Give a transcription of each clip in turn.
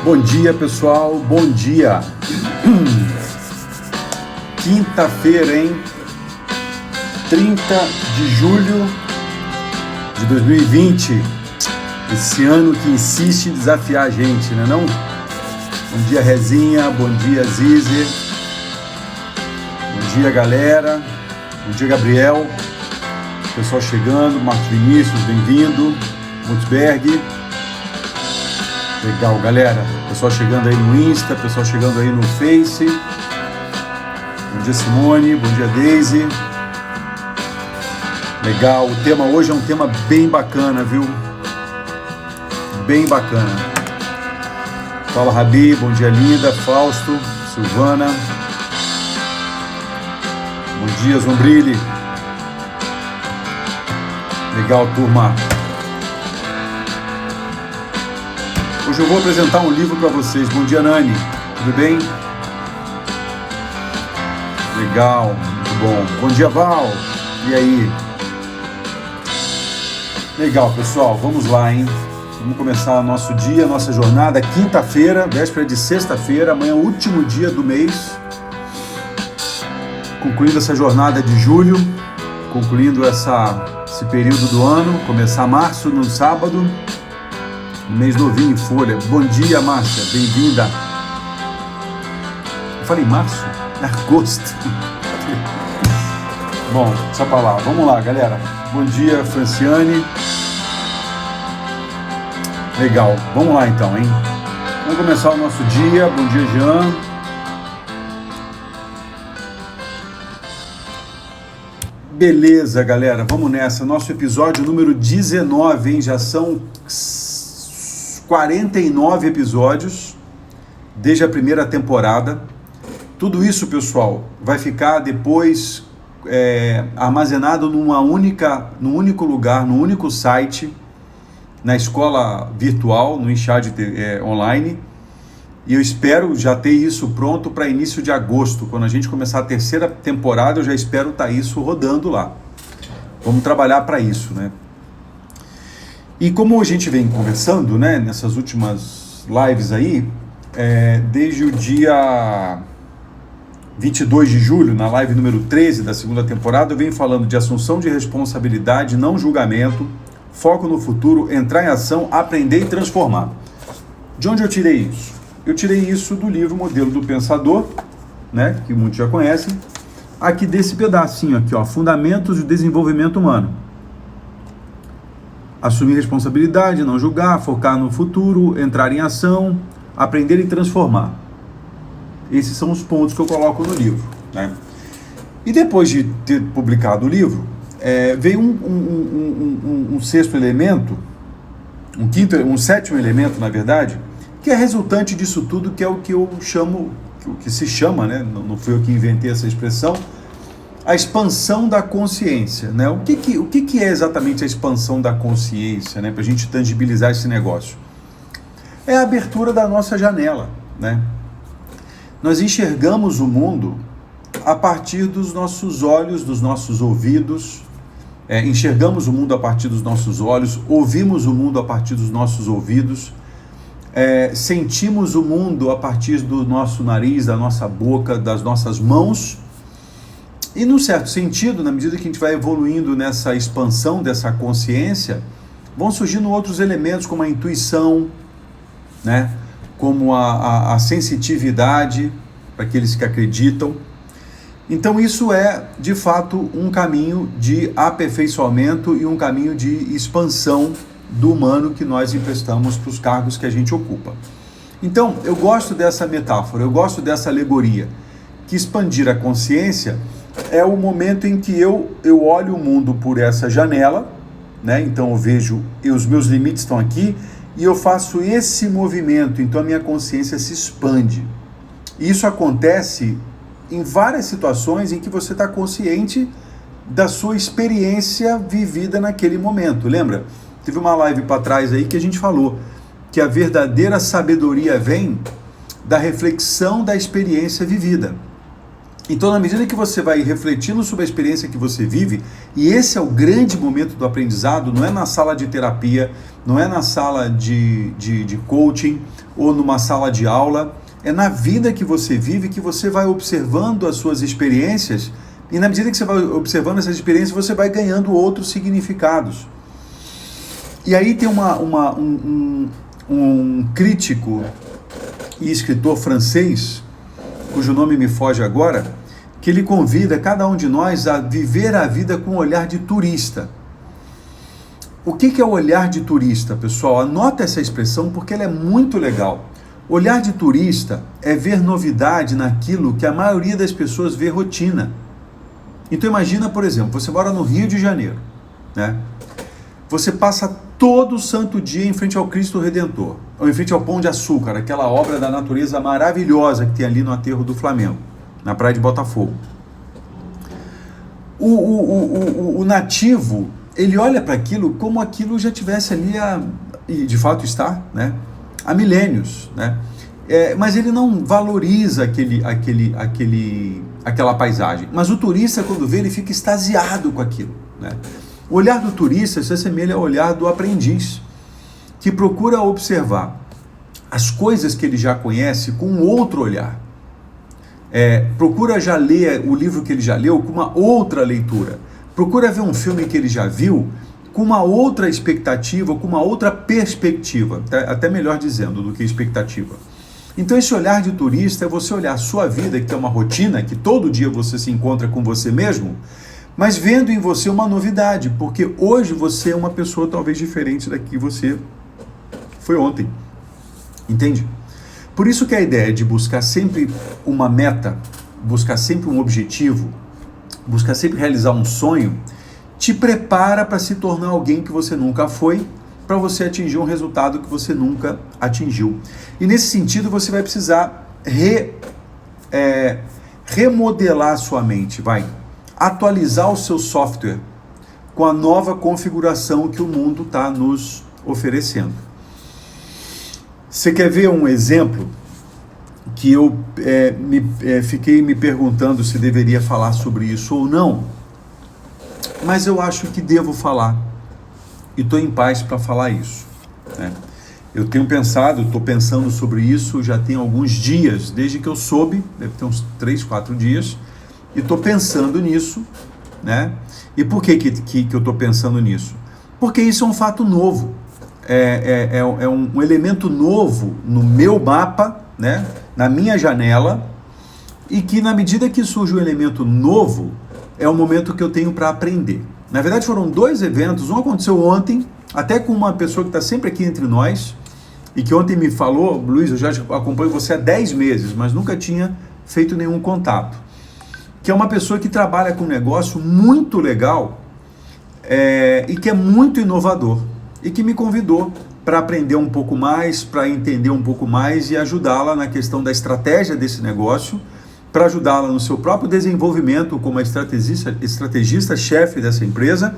Bom dia, pessoal, bom dia. Quinta-feira, hein? 30 de julho de 2020. Esse ano que insiste em desafiar a gente, né não? Bom dia, Rezinha, bom dia, Zizi. Bom dia, galera. Bom dia, Gabriel. Pessoal chegando, Marcos Vinícius, bem-vindo. Mutsberg. Legal, galera. Pessoal chegando aí no Insta, pessoal chegando aí no Face. Bom dia, Simone. Bom dia, Daisy. Legal. O tema hoje é um tema bem bacana, viu? Bem bacana. Fala, Rabi. Bom dia, linda. Fausto, Silvana. Bom dia, Zombrilli. Legal, turma. Hoje eu vou apresentar um livro para vocês. Bom dia, Nani. Tudo bem? Legal, muito bom. Bom dia, Val. E aí? Legal, pessoal. Vamos lá, hein? Vamos começar o nosso dia, nossa jornada. Quinta-feira, véspera de sexta-feira. Amanhã é o último dia do mês. Concluindo essa jornada de julho. Concluindo esse período do ano. Começar março no sábado. Mês novinho em folha. Bom dia, Márcia, bem-vinda. Eu falei março? Agosto. Bom, deixa pra lá. Vamos lá, galera. Bom dia, Franciane. Legal, vamos lá então, hein? Vamos começar o nosso dia. Bom dia, Jean. Beleza, galera, vamos nessa. Nosso episódio número 19, hein? Já são 49 episódios desde a primeira temporada. Tudo isso, pessoal, vai ficar depois armazenado num único lugar, num único site, na escola virtual, no Enxad online. E eu espero já ter isso pronto para início de agosto. Quando a gente começar a terceira temporada, eu já espero estar isso rodando lá. Vamos trabalhar para isso, né? E como a gente vem conversando, né, nessas últimas lives aí, desde o dia 22 de julho, na live número 13 da segunda temporada, eu venho falando de assunção de responsabilidade, não julgamento, foco no futuro, entrar em ação, aprender e transformar. De onde eu tirei isso? Eu tirei isso do livro Modelo do Pensador, né, que muitos já conhecem, aqui desse pedacinho aqui, ó, Fundamentos do Desenvolvimento Humano. Assumir responsabilidade, não julgar, focar no futuro, entrar em ação, aprender e transformar. Esses são os pontos que eu coloco no livro, né? E depois de ter publicado o livro, veio um sexto elemento, um sétimo elemento, na verdade, que é resultante disso tudo, que é o que eu chamo, o que se chama, né? Não fui eu que inventei essa expressão, a expansão da consciência, né? O que é exatamente a expansão da consciência, né? Para a gente tangibilizar esse negócio. É a abertura da nossa janela, né? Nós enxergamos o mundo a partir dos nossos olhos, dos nossos ouvidos, enxergamos o mundo a partir dos nossos olhos, ouvimos o mundo a partir dos nossos ouvidos, sentimos o mundo a partir do nosso nariz, da nossa boca, das nossas mãos. E, num certo sentido, na medida que a gente vai evoluindo nessa expansão dessa consciência, vão surgindo outros elementos, como a intuição, né? Como a sensitividade, para aqueles que acreditam. Então, isso é, de fato, um caminho de aperfeiçoamento e um caminho de expansão do humano que nós emprestamos para os cargos que a gente ocupa. Então, eu gosto dessa metáfora, eu gosto dessa alegoria, que expandir a consciência é o momento em que eu olho o mundo por essa janela, né? Então eu vejo, os meus limites estão aqui, e eu faço esse movimento, então a minha consciência se expande. Isso acontece em várias situações em que você está consciente da sua experiência vivida naquele momento. Lembra? Teve uma live para trás aí que a gente falou que a verdadeira sabedoria vem da reflexão da experiência vivida. Então, na medida que você vai refletindo sobre a experiência que você vive, e esse é o grande momento do aprendizado, não é na sala de terapia, não é na sala de coaching ou numa sala de aula, é na vida que você vive que você vai observando as suas experiências, e na medida que você vai observando essas experiências, você vai ganhando outros significados. E aí tem um crítico e escritor francês, cujo nome me foge agora, que ele convida cada um de nós a viver a vida com um olhar de turista. O que é o olhar de turista, pessoal? Anota essa expressão porque ela é muito legal. Olhar de turista é ver novidade naquilo que a maioria das pessoas vê rotina. Então imagina, por exemplo, você mora no Rio de Janeiro, né? Você passa todo santo dia em frente ao Cristo Redentor, ou em frente ao Pão de Açúcar, aquela obra da natureza maravilhosa que tem ali no aterro do Flamengo, na praia de Botafogo. O nativo, ele olha para aquilo como aquilo já tivesse ali, e de fato está, né, há milênios, né? Mas ele não valoriza aquela paisagem. Mas o turista, quando vê, ele fica extasiado com aquilo, né? O olhar do turista se assemelha ao olhar do aprendiz, que procura observar as coisas que ele já conhece com um outro olhar. Procura já ler o livro que ele já leu com uma outra leitura. Procura ver um filme que ele já viu com uma outra expectativa, com uma outra perspectiva, até melhor dizendo do que expectativa. Então esse olhar de turista é você olhar a sua vida, que é uma rotina, que todo dia você se encontra com você mesmo, mas vendo em você uma novidade, porque hoje você é uma pessoa talvez diferente da que você foi ontem. Entende? Por isso que a ideia de buscar sempre uma meta, buscar sempre um objetivo, buscar sempre realizar um sonho, te prepara para se tornar alguém que você nunca foi, para você atingir um resultado que você nunca atingiu. E nesse sentido você vai precisar remodelar a sua mente, atualizar o seu software com a nova configuração que o mundo está nos oferecendo. Você quer ver um exemplo que eu fiquei me perguntando se deveria falar sobre isso ou não, mas eu acho que devo falar e estou em paz para falar isso, né? Eu estou pensando sobre isso já tem alguns dias, desde que eu soube, deve ter uns 3, 4 dias, e estou pensando nisso, né? E por que eu estou pensando nisso? Porque isso é um fato novo, é um elemento novo no meu mapa, né? Na minha janela, e que na medida que surge um elemento novo, é o momento que eu tenho para aprender. Na verdade foram 2 eventos, um aconteceu ontem, até com uma pessoa que está sempre aqui entre nós, e que ontem me falou: Luiz, eu já acompanho você há 10 meses, mas nunca tinha feito nenhum contato. Que é uma pessoa que trabalha com um negócio muito legal e que é muito inovador, e que me convidou para aprender um pouco mais, para entender um pouco mais e ajudá-la na questão da estratégia desse negócio, para ajudá-la no seu próprio desenvolvimento como estrategista-chefe dessa empresa,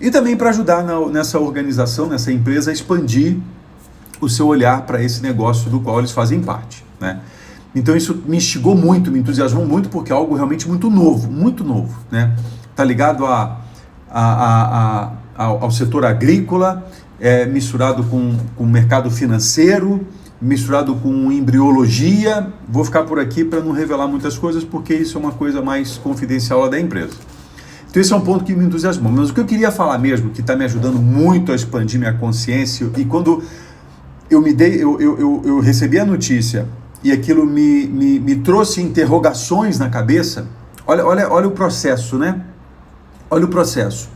e também para ajudar nessa organização, nessa empresa, a expandir o seu olhar para esse negócio do qual eles fazem parte, né? Então isso me instigou muito, me entusiasmou muito, porque é algo realmente muito novo, né? Tá ligado ao setor agrícola, misturado com o mercado financeiro, misturado com embriologia. Vou ficar por aqui para não revelar muitas coisas, porque isso é uma coisa mais confidencial lá da empresa. Então esse é um ponto que me entusiasmou. Mas o que eu queria falar mesmo, que está me ajudando muito a expandir minha consciência, e quando eu recebi a notícia e aquilo me trouxe interrogações na cabeça, olha o processo, né? Olha o processo.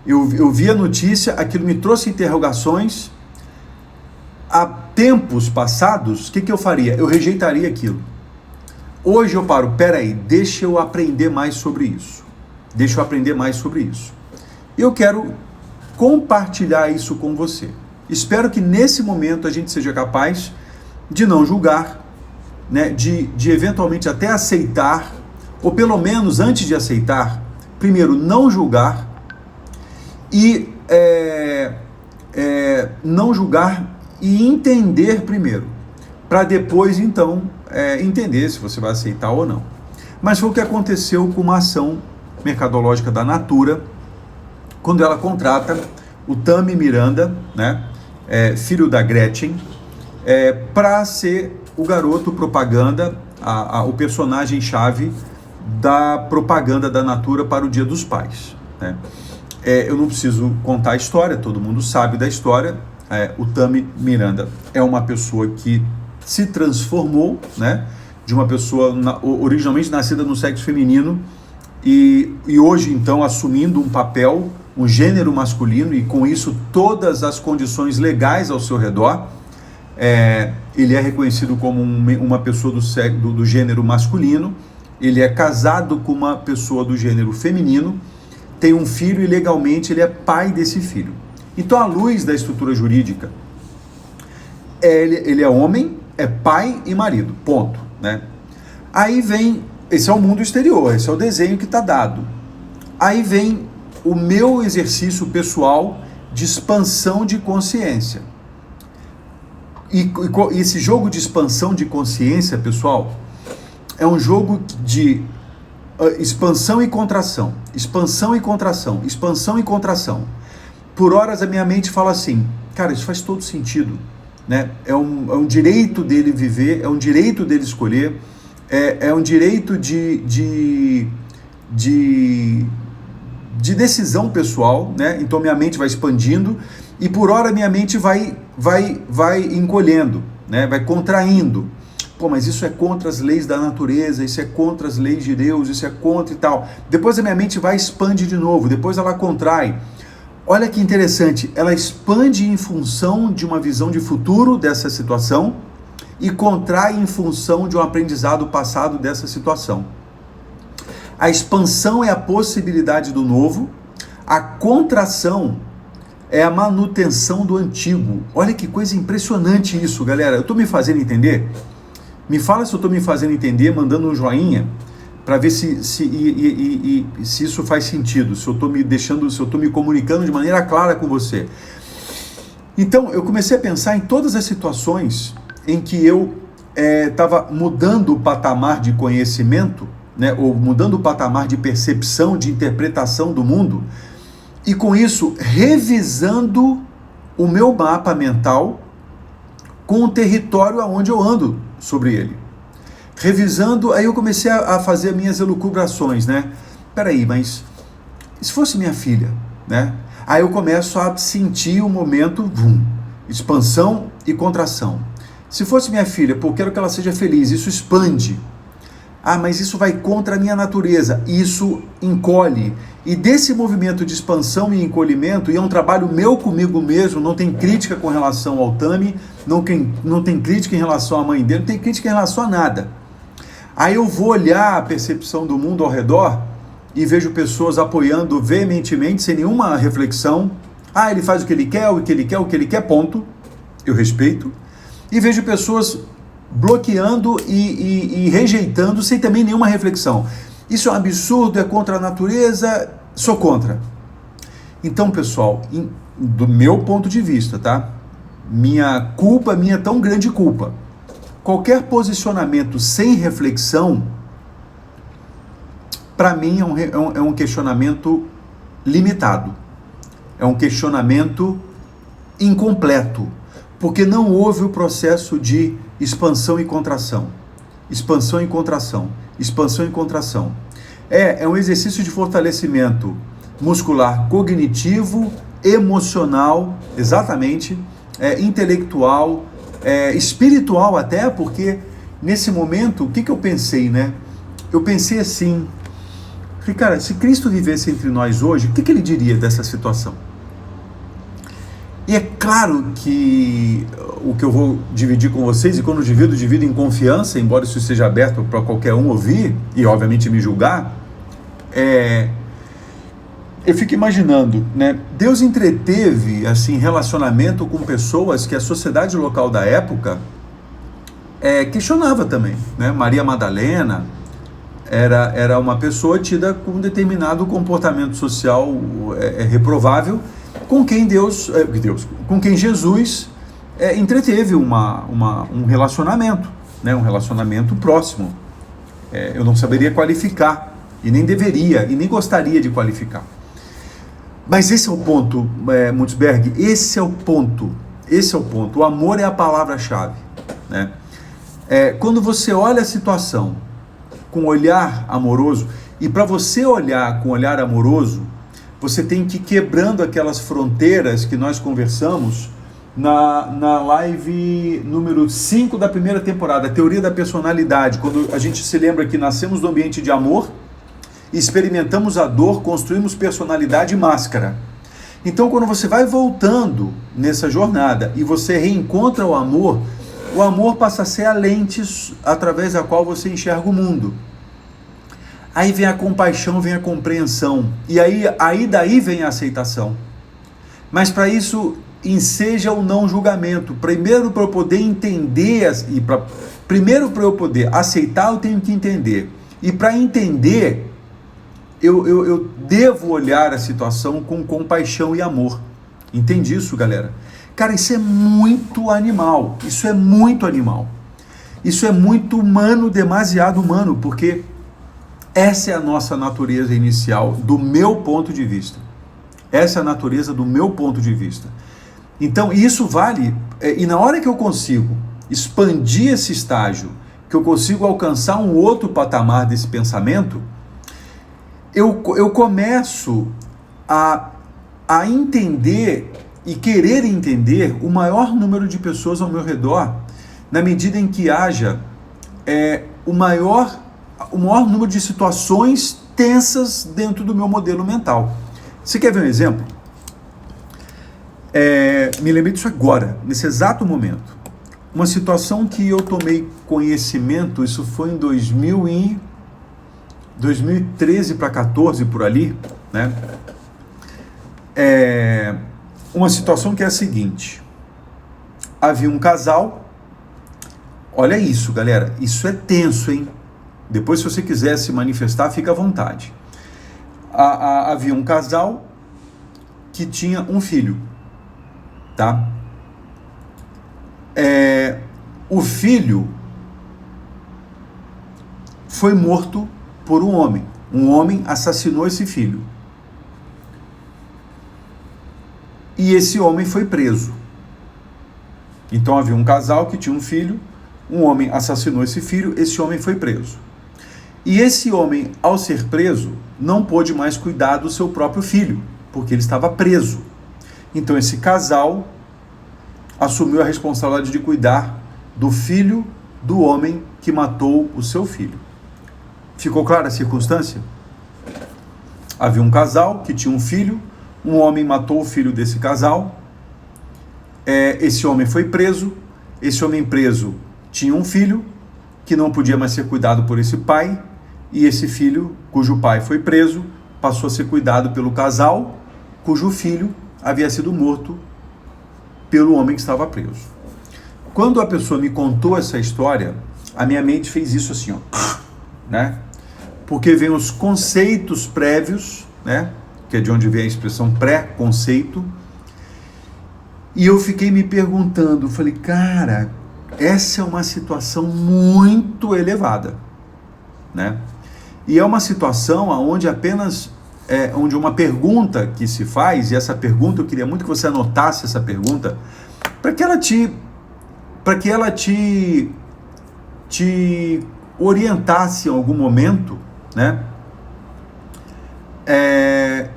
Eu vi a notícia, aquilo me trouxe interrogações. Há tempos passados, o que eu faria? Eu rejeitaria aquilo. Hoje eu paro, peraí, deixa eu aprender mais sobre isso. E eu quero compartilhar isso com você. Espero que nesse momento a gente seja capaz de não julgar, né? De eventualmente até aceitar, ou pelo menos antes de aceitar, primeiro não julgar, e não julgar e entender primeiro, para depois então entender se você vai aceitar ou não. mas foi o que aconteceu com uma ação mercadológica da Natura, quando ela contrata o Tami Miranda, né, filho da Gretchen, para ser o garoto propaganda, o personagem-chave da propaganda da Natura para o Dia dos Pais, né? Eu não preciso contar a história, todo mundo sabe da história. O Tami Miranda é uma pessoa que se transformou, né, de uma pessoa originalmente nascida no sexo feminino e hoje, então, assumindo um papel, um gênero masculino, e com isso todas as condições legais ao seu redor. Ele é reconhecido como uma pessoa do gênero masculino, ele é casado com uma pessoa do gênero feminino, tem um filho e legalmente ele é pai desse filho. Então, à luz da estrutura jurídica, ele é homem, é pai e marido, ponto, né? Aí vem, esse é o mundo exterior, esse é o desenho que está dado. Aí vem o meu exercício pessoal de expansão de consciência. E esse jogo de expansão de consciência, pessoal, é um jogo de expansão e contração, expansão e contração, expansão e contração. Por horas a minha mente fala assim, cara, isso faz todo sentido, né? É um direito dele viver, é um direito dele escolher, é um direito de decisão pessoal, né? Então minha mente vai expandindo e por hora minha mente vai encolhendo, né? Vai contraindo. Pô, mas isso é contra as leis da natureza, isso é contra as leis de Deus, isso é contra e tal. Depois a minha mente vai expande de novo, depois ela contrai. Olha que interessante, ela expande em função de uma visão de futuro dessa situação e contrai em função de um aprendizado passado dessa situação. A expansão é a possibilidade do novo, a contração é a manutenção do antigo. Olha que coisa impressionante isso, galera. Eu estou me fazendo entender? Me fala se eu estou me fazendo entender, mandando um joinha, para ver se isso faz sentido, se eu estou me comunicando de maneira clara com você. Então, eu comecei a pensar em todas as situações em que eu estava mudando o patamar de conhecimento, né, ou mudando o patamar de percepção, de interpretação do mundo, e com isso revisando o meu mapa mental com o território aonde eu ando sobre ele. Revisando, aí eu comecei a fazer minhas elucubrações, né? Peraí, mas se fosse minha filha, né? Aí eu começo a sentir o momento, expansão e contração. Se fosse minha filha, pô, eu quero que ela seja feliz, isso expande. Ah, mas isso vai contra a minha natureza, isso encolhe. E desse movimento de expansão e encolhimento, e é um trabalho meu comigo mesmo, não tem crítica com relação ao Tami, não tem crítica em relação à mãe dele, não tem crítica em relação a nada. Aí eu vou olhar a percepção do mundo ao redor e vejo pessoas apoiando veementemente, sem nenhuma reflexão. Ah, ele faz o que ele quer, o que ele quer, o que ele quer, ponto. Eu respeito. E vejo pessoas bloqueando e rejeitando sem também nenhuma reflexão. Isso é um absurdo, é contra a natureza, sou contra. Então, pessoal, do meu ponto de vista, tá? Minha tão grande culpa. Qualquer posicionamento sem reflexão, para mim é um questionamento limitado. É um questionamento incompleto, porque não houve o processo de expansão e contração. Expansão e contração. Expansão e contração. É um exercício de fortalecimento muscular cognitivo, emocional, exatamente, intelectual, espiritual até, porque nesse momento, o que eu pensei, né? Eu pensei assim, cara, se Cristo vivesse entre nós hoje, o que ele diria dessa situação? E é claro que o que eu vou dividir com vocês, e quando eu divido em confiança, embora isso seja aberto para qualquer um ouvir, e obviamente me julgar, eu fico imaginando, né? Deus entreteve, assim, relacionamento com pessoas que a sociedade local da época questionava também, né? Maria Madalena era uma pessoa tida com um determinado comportamento social reprovável, com quem com quem Jesus entreteve um relacionamento, né? Um relacionamento próximo. Eu não saberia qualificar, e nem deveria, e nem gostaria de qualificar. Mas esse é o ponto, Mutzberg, esse é o ponto. O amor é a palavra-chave, né? Quando você olha a situação com olhar amoroso, e para você olhar com olhar amoroso, você tem que ir quebrando aquelas fronteiras que nós conversamos na live número 5 da primeira temporada, a teoria da personalidade, quando a gente se lembra que nascemos do ambiente de amor, experimentamos a dor, construímos personalidade e máscara. Então, quando você vai voltando nessa jornada e você reencontra o amor passa a ser a lente através da qual você enxerga o mundo. Aí vem a compaixão, vem a compreensão, e aí daí vem a aceitação. Mas para isso, enseja o não julgamento. Primeiro, para eu poder entender, primeiro para eu poder aceitar, eu tenho que entender. E para entender, eu devo olhar a situação com compaixão e amor. Entende isso, galera? Cara, isso é muito animal. Isso é muito humano, demasiado humano, porque essa é a nossa natureza inicial, do meu ponto de vista. Essa é a natureza do meu ponto de vista. Então, isso vale, e na hora que eu consigo expandir esse estágio, que eu consigo alcançar um outro patamar desse pensamento, eu começo a entender e querer entender o maior número de pessoas ao meu redor, na medida em que haja o maior número de situações tensas dentro do meu modelo mental. Você quer ver um exemplo? Me lembrei disso agora, nesse exato momento. Uma situação que eu tomei conhecimento, isso foi em 2013 para 14, por ali, né? Uma situação que é a seguinte: havia um casal, olha isso, galera, isso é tenso, hein? Depois, se você quiser se manifestar, fica à vontade. Havia um casal que tinha um filho, tá? O filho foi morto por um homem. Um homem assassinou esse filho. E esse homem foi preso. Então havia um casal que tinha um filho, um homem assassinou esse filho, esse homem foi preso. E esse homem, ao ser preso, não pôde mais cuidar do seu próprio filho, porque ele estava preso. Então esse casal assumiu a responsabilidade de cuidar do filho do homem que matou o seu filho. Ficou clara a circunstância? Havia um casal que tinha um filho, um homem matou o filho desse casal, esse homem foi preso, esse homem preso tinha um filho que não podia mais ser cuidado por esse pai, e esse filho, cujo pai foi preso, passou a ser cuidado pelo casal, cujo filho havia sido morto pelo homem que estava preso. Quando a pessoa me contou essa história, a minha mente fez isso assim, ó, né? Porque vem os conceitos prévios, né? Que é de onde vem a expressão pré-conceito. E eu fiquei me perguntando, falei, cara, essa é uma situação muito elevada, né? E é uma situação onde onde uma pergunta que se faz, e essa pergunta, eu queria muito que você anotasse essa pergunta, para que ela te orientasse em algum momento, né?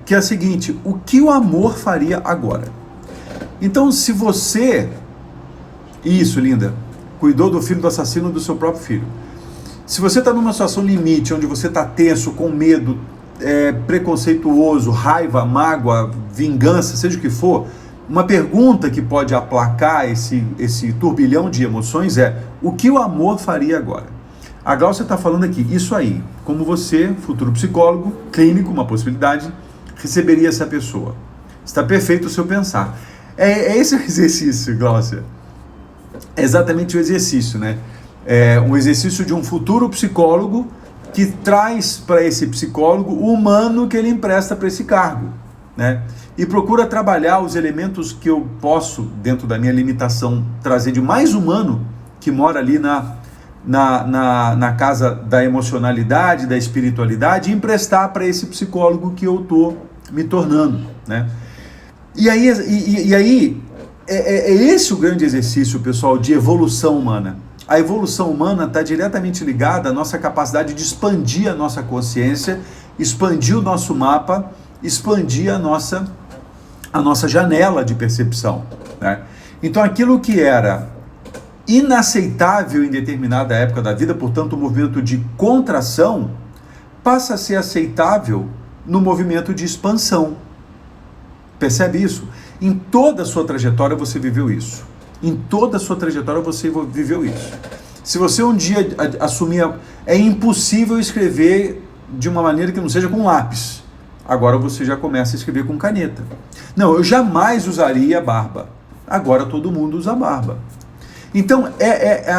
Que é a seguinte: o que o amor faria agora? Então, se você, isso, linda, cuidou do filho do assassino do seu próprio filho, se você está numa situação limite, onde você está tenso, com medo, preconceituoso, raiva, mágoa, vingança, seja o que for, uma pergunta que pode aplacar esse turbilhão de emoções é: o que o amor faria agora? A Glaucia está falando aqui, isso aí, como você, futuro psicólogo, clínico, uma possibilidade, receberia essa pessoa. Está perfeito o seu pensar. Esse o exercício, Glaucia. É exatamente o exercício, né? Um exercício de um futuro psicólogo que traz para esse psicólogo o humano que ele empresta para esse cargo, né? E procura trabalhar os elementos que eu posso, dentro da minha limitação, trazer de mais humano, que mora ali na casa da emocionalidade, da espiritualidade, e emprestar para esse psicólogo que eu estou me tornando, né? E aí é esse o grande exercício, pessoal, de evolução humana. A evolução humana está diretamente ligada à nossa capacidade de expandir a nossa consciência, expandir o nosso mapa, expandir a nossa janela de percepção, né? Então aquilo que era inaceitável em determinada época da vida, portanto, o movimento de contração, passa a ser aceitável no movimento de expansão. Percebe isso? Em toda a sua trajetória você viveu isso. Em toda a sua trajetória você viveu isso. Se você um dia assumir, é impossível escrever de uma maneira que não seja com lápis. Agora você já começa a escrever com caneta. Não, eu jamais usaria barba. Agora todo mundo usa barba. Então,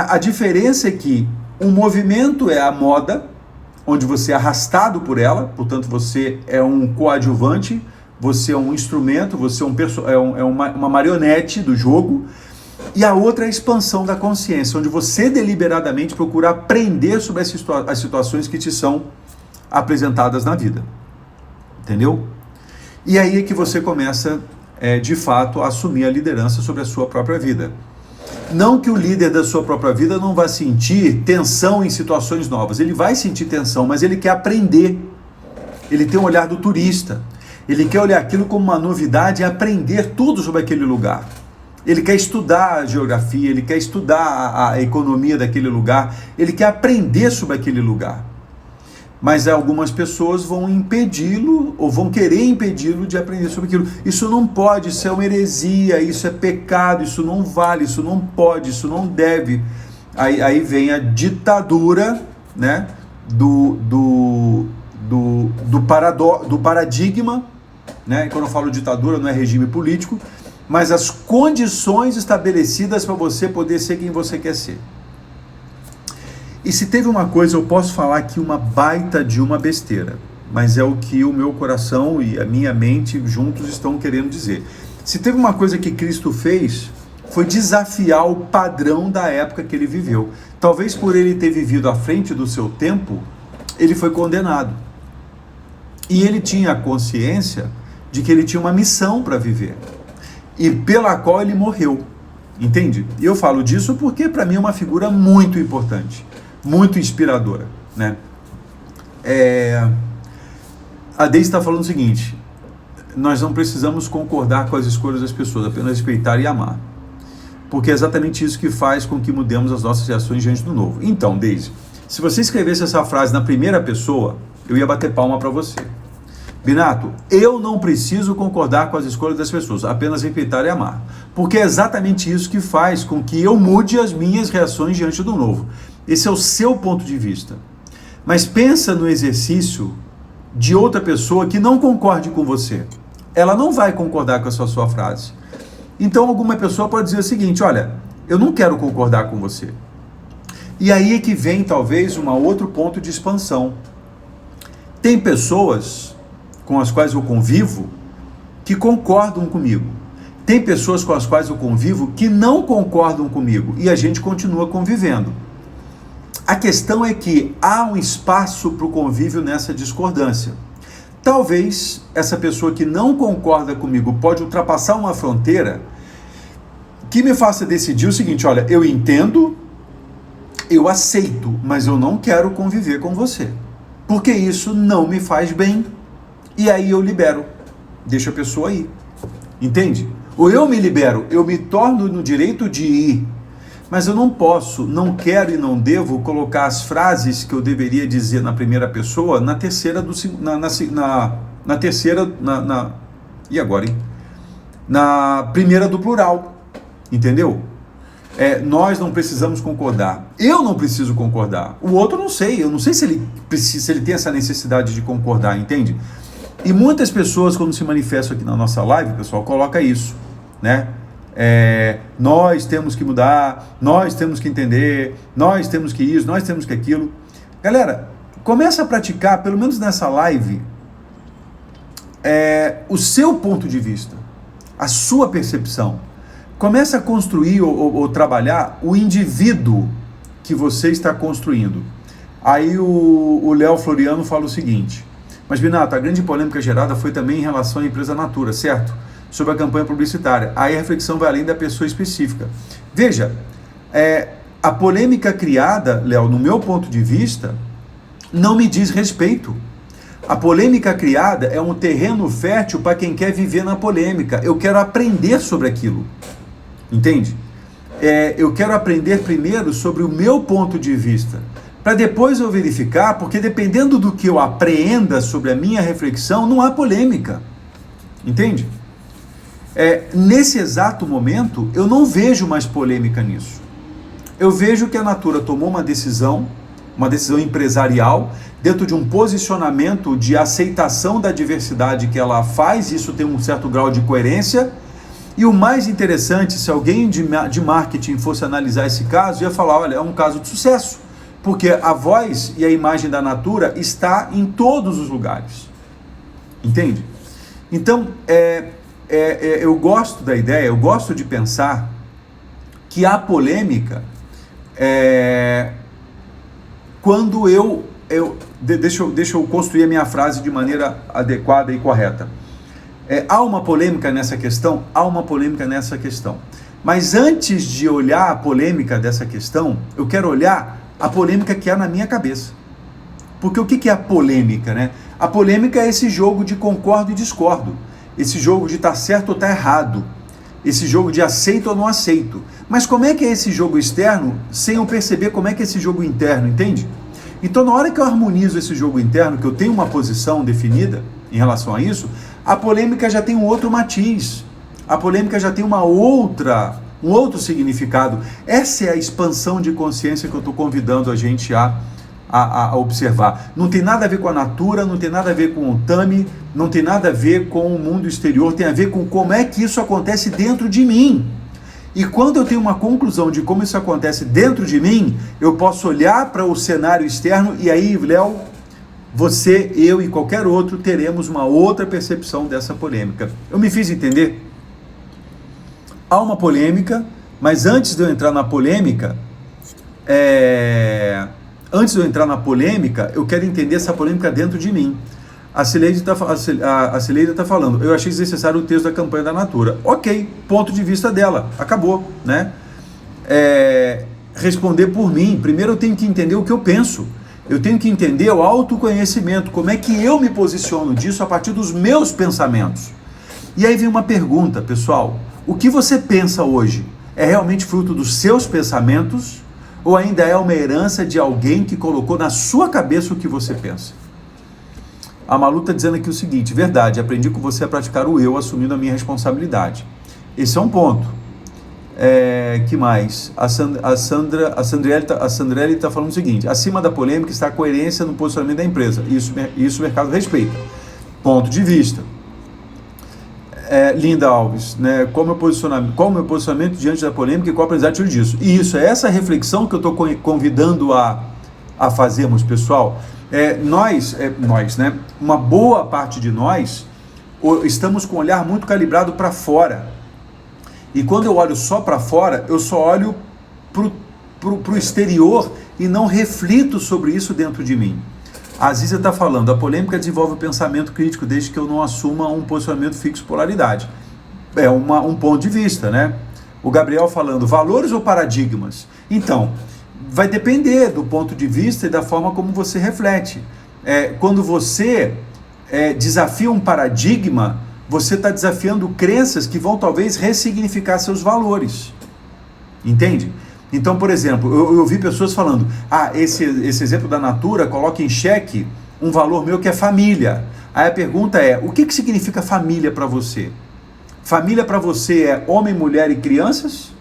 a diferença é que o movimento é a moda, onde você é arrastado por ela, portanto você é um coadjuvante, você é um instrumento, você é uma marionete do jogo, e a outra é a expansão da consciência, onde você deliberadamente procura aprender sobre as situações que te são apresentadas na vida. Entendeu? E aí é que você começa, de fato, a assumir a liderança sobre a sua própria vida. Não que o líder da sua própria vida não vá sentir tensão em situações novas. Ele vai sentir tensão, mas ele quer aprender. Ele tem o olhar do turista. Ele quer olhar aquilo como uma novidade e aprender tudo sobre aquele lugar. Ele quer estudar a geografia, ele quer estudar a economia daquele lugar, ele quer aprender sobre aquele lugar. Mas algumas pessoas vão impedi-lo, ou vão querer impedi-lo de aprender sobre aquilo. Isso não pode, isso é uma heresia, isso é pecado, isso não vale, isso não pode, isso não deve. Aí vem a ditadura, né, do paradigma, né? Quando eu falo ditadura, não é regime político, mas as condições estabelecidas para você poder ser quem você quer ser. E se teve uma coisa, eu posso falar aqui uma baita de uma besteira, mas é o que o meu coração e a minha mente juntos estão querendo dizer. Se teve uma coisa que Cristo fez, foi desafiar o padrão da época que ele viveu. Talvez por ele ter vivido à frente do seu tempo, ele foi condenado. E ele tinha a consciência de que ele tinha uma missão para viver, e pela qual ele morreu. Entende? E eu falo disso porque para mim é uma figura muito importante, muito inspiradora, né? A Deise está falando o seguinte: nós não precisamos concordar com as escolhas das pessoas, apenas respeitar e amar, porque é exatamente isso que faz com que mudemos as nossas reações diante do novo. Então, Deise, se você escrevesse essa frase na primeira pessoa, eu ia bater palma para você. Binato, eu não preciso concordar com as escolhas das pessoas, apenas respeitar e amar, porque é exatamente isso que faz com que eu mude as minhas reações diante do novo. Esse é o seu ponto de vista. Mas pensa no exercício de outra pessoa que não concorde com você. Ela não vai concordar com essa sua frase. Então alguma pessoa pode dizer o seguinte: olha, eu não quero concordar com você. E aí é que vem talvez um outro ponto de expansão. Tem pessoas com as quais eu convivo que concordam comigo. Tem pessoas com as quais eu convivo que não concordam comigo, e a gente continua convivendo. A questão é que há um espaço para o convívio nessa discordância. Talvez essa pessoa que não concorda comigo pode ultrapassar uma fronteira que me faça decidir o seguinte: olha, eu entendo, eu aceito, mas eu não quero conviver com você, porque isso não me faz bem. E aí eu libero, deixo a pessoa ir, entende? Ou eu me libero, eu me torno no direito de ir, mas eu não posso, não quero e não devo colocar as frases que eu deveria dizer na primeira pessoa na terceira e agora, hein? Na primeira do plural, entendeu? Nós não precisamos concordar, eu não preciso concordar, o outro não sei, eu não sei se ele tem essa necessidade de concordar, entende? E muitas pessoas, quando se manifestam aqui na nossa live, pessoal, coloca isso, né? Nós temos que mudar, nós temos que entender, nós temos que isso, nós temos que aquilo. Galera, começa a praticar, pelo menos nessa live, o seu ponto de vista, a sua percepção. Começa a construir ou trabalhar o indivíduo que você está construindo. Aí o Léo Floriano fala o seguinte: mas Binato, a grande polêmica gerada foi também em relação à empresa Natura, certo? Sobre a campanha publicitária. Aí a reflexão vai além da pessoa específica. Veja, a polêmica criada, Léo, no meu ponto de vista, não me diz respeito. A polêmica criada é um terreno fértil para quem quer viver na polêmica. Eu quero aprender sobre aquilo. Entende? Eu quero aprender primeiro sobre o meu ponto de vista, para depois eu verificar, porque dependendo do que eu apreenda sobre a minha reflexão, não há polêmica. Entende? Nesse exato momento, eu não vejo mais polêmica nisso. Eu vejo que a Natura tomou uma decisão empresarial, dentro de um posicionamento de aceitação da diversidade que ela faz, isso tem um certo grau de coerência. E o mais interessante, se alguém de marketing fosse analisar esse caso, ia falar, olha, é um caso de sucesso, porque a voz e a imagem da Natura está em todos os lugares. Entende? Então, eu gosto da ideia, eu gosto de pensar que a polêmica quando deixa eu construir a minha frase de maneira adequada e correta. Há uma polêmica nessa questão? Há uma polêmica nessa questão. Mas antes de olhar a polêmica dessa questão, eu quero olhar a polêmica que há na minha cabeça. Porque o que é a polêmica, né? A polêmica é esse jogo de concordo e discordo. Esse jogo de estar certo ou estar errado. Esse jogo de aceito ou não aceito. Mas como é que é esse jogo externo sem eu perceber como é que é esse jogo interno, entende? Então, na hora que eu harmonizo esse jogo interno, que eu tenho uma posição definida em relação a isso, a polêmica já tem um outro matiz. A polêmica já tem um outro significado. Essa é a expansão de consciência que eu estou convidando a gente a observar. Não tem nada a ver com a Natura, não tem nada a ver com o Tami, não tem nada a ver com o mundo exterior, tem a ver com como é que isso acontece dentro de mim. E quando eu tenho uma conclusão de como isso acontece dentro de mim, eu posso olhar para o cenário externo e aí, Léo, você, eu e qualquer outro teremos uma outra percepção dessa polêmica. Eu me fiz entender? Há uma polêmica, mas antes de eu entrar na polêmica, eu quero entender essa polêmica dentro de mim. A Cileide está falando, eu achei desnecessário o texto da campanha da Natura. Ok, ponto de vista dela, acabou, né? Responder por mim, primeiro eu tenho que entender o que eu penso, eu tenho que entender o autoconhecimento, como é que eu me posiciono disso a partir dos meus pensamentos. E aí vem uma pergunta, pessoal, o que você pensa hoje é realmente fruto dos seus pensamentos ou ainda é uma herança de alguém que colocou na sua cabeça o que você pensa? A Malu está dizendo aqui o seguinte, verdade, aprendi com você a praticar o eu, assumindo a minha responsabilidade. Esse é um ponto. Que mais? A Sandrelli está falando o seguinte, acima da polêmica está a coerência no posicionamento da empresa. Isso o mercado respeita. Ponto de vista. Linda Alves, né? Qual o meu posicionamento diante da polêmica e qual a aprendizagem disso? E isso, é essa reflexão que eu estou convidando a fazermos, pessoal. Nós, né? Uma boa parte de nós estamos com o olhar muito calibrado para fora. E quando eu olho só para fora, eu só olho pro exterior e não reflito sobre isso dentro de mim. A Aziza está falando, a polêmica desenvolve o pensamento crítico desde que eu não assuma um posicionamento fixo polaridade. É um ponto de vista, né? O Gabriel falando, valores ou paradigmas? Então, vai depender do ponto de vista e da forma como você reflete. Quando você desafia um paradigma, você está desafiando crenças que vão talvez ressignificar seus valores. Entende? Então, por exemplo, eu ouvi pessoas falando, esse exemplo da Natura coloca em xeque um valor meu que é família. Aí a pergunta é, o que significa família para você? Família para você é homem, mulher e crianças?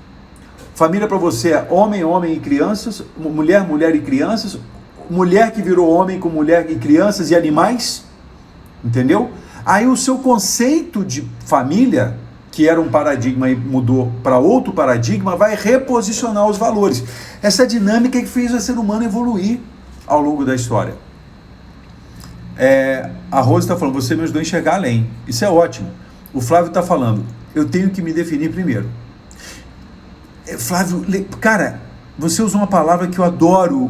Família para você é homem, homem e crianças? Mulher, mulher e crianças? Mulher que virou homem com mulher e crianças e animais? Entendeu? Aí o seu conceito de família, que era um paradigma e mudou para outro paradigma, vai reposicionar os valores. Essa dinâmica que fez o ser humano evoluir ao longo da história. A Rose está falando, você me ajudou a enxergar além. Isso é ótimo. O Flávio está falando, eu tenho que me definir primeiro. Flávio, cara, você usa uma palavra que eu adoro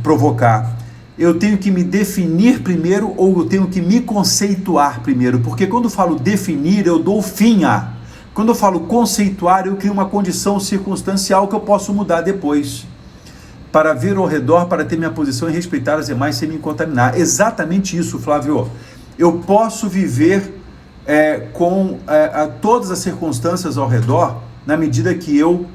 provocar. Eu tenho que me definir primeiro ou eu tenho que me conceituar primeiro? Porque quando eu falo definir, eu dou fim a. Quando eu falo conceituar, eu crio uma condição circunstancial que eu posso mudar depois. Para ver ao redor, para ter minha posição e respeitar as demais sem me contaminar. Exatamente isso, Flávio. Eu posso viver com todas as circunstâncias ao redor na medida que eu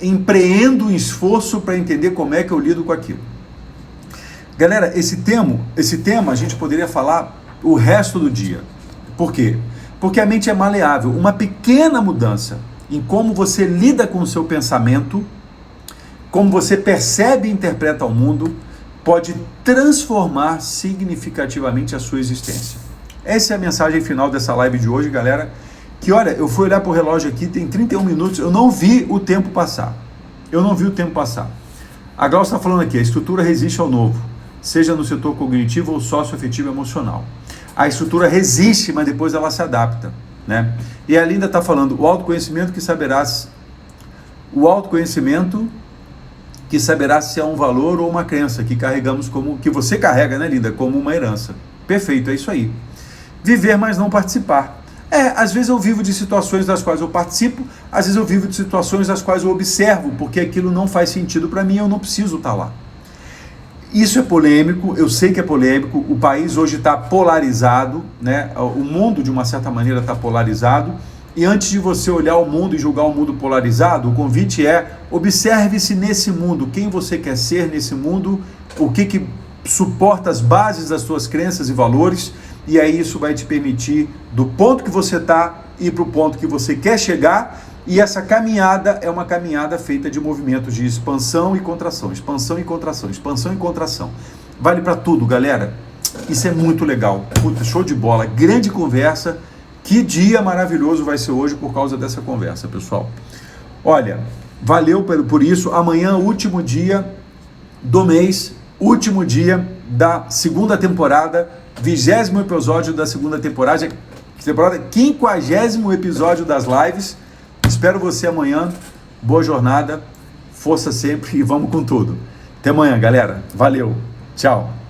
empreendo um esforço para entender como é que eu lido com aquilo. Galera, esse tema a gente poderia falar o resto do dia. Por quê? Porque a mente é maleável. Uma pequena mudança em como você lida com o seu pensamento, como você percebe e interpreta o mundo, pode transformar significativamente a sua existência. Essa é a mensagem final dessa live de hoje, galera. Que olha, eu fui olhar para o relógio aqui, tem 31 minutos, eu não vi o tempo passar. A Glaucia está falando aqui, a estrutura resiste ao novo, seja no setor cognitivo ou socioafetivo emocional. A estrutura resiste, mas depois ela se adapta, né? E a Linda está falando, o autoconhecimento que saberás se é um valor ou uma crença que carregamos que você carrega, né, Linda, como uma herança. Perfeito, é isso aí. Viver, mas não participar. Às vezes eu vivo de situações das quais eu participo, às vezes eu vivo de situações das quais eu observo, porque aquilo não faz sentido para mim, eu não preciso estar lá. Isso é polêmico, eu sei que é polêmico, o país hoje está polarizado, né? O mundo de uma certa maneira está polarizado, e antes de você olhar o mundo e julgar o mundo polarizado, o convite é, observe-se nesse mundo, quem você quer ser nesse mundo, o que suporta as bases das suas crenças e valores, e aí isso vai te permitir, do ponto que você está, ir para o ponto que você quer chegar, e essa caminhada é uma caminhada feita de movimentos de expansão e contração, expansão e contração, expansão e contração. Vale para tudo, galera. Isso é muito legal. Puta, show de bola. Grande conversa. Que dia maravilhoso vai ser hoje por causa dessa conversa, pessoal. Olha, valeu por isso. Amanhã, último dia do mês, último dia da segunda temporada, 20º episódio da segunda temporada, 50º episódio das lives. Espero você amanhã. Boa jornada, força sempre e vamos com tudo. Até amanhã, galera. Valeu. Tchau.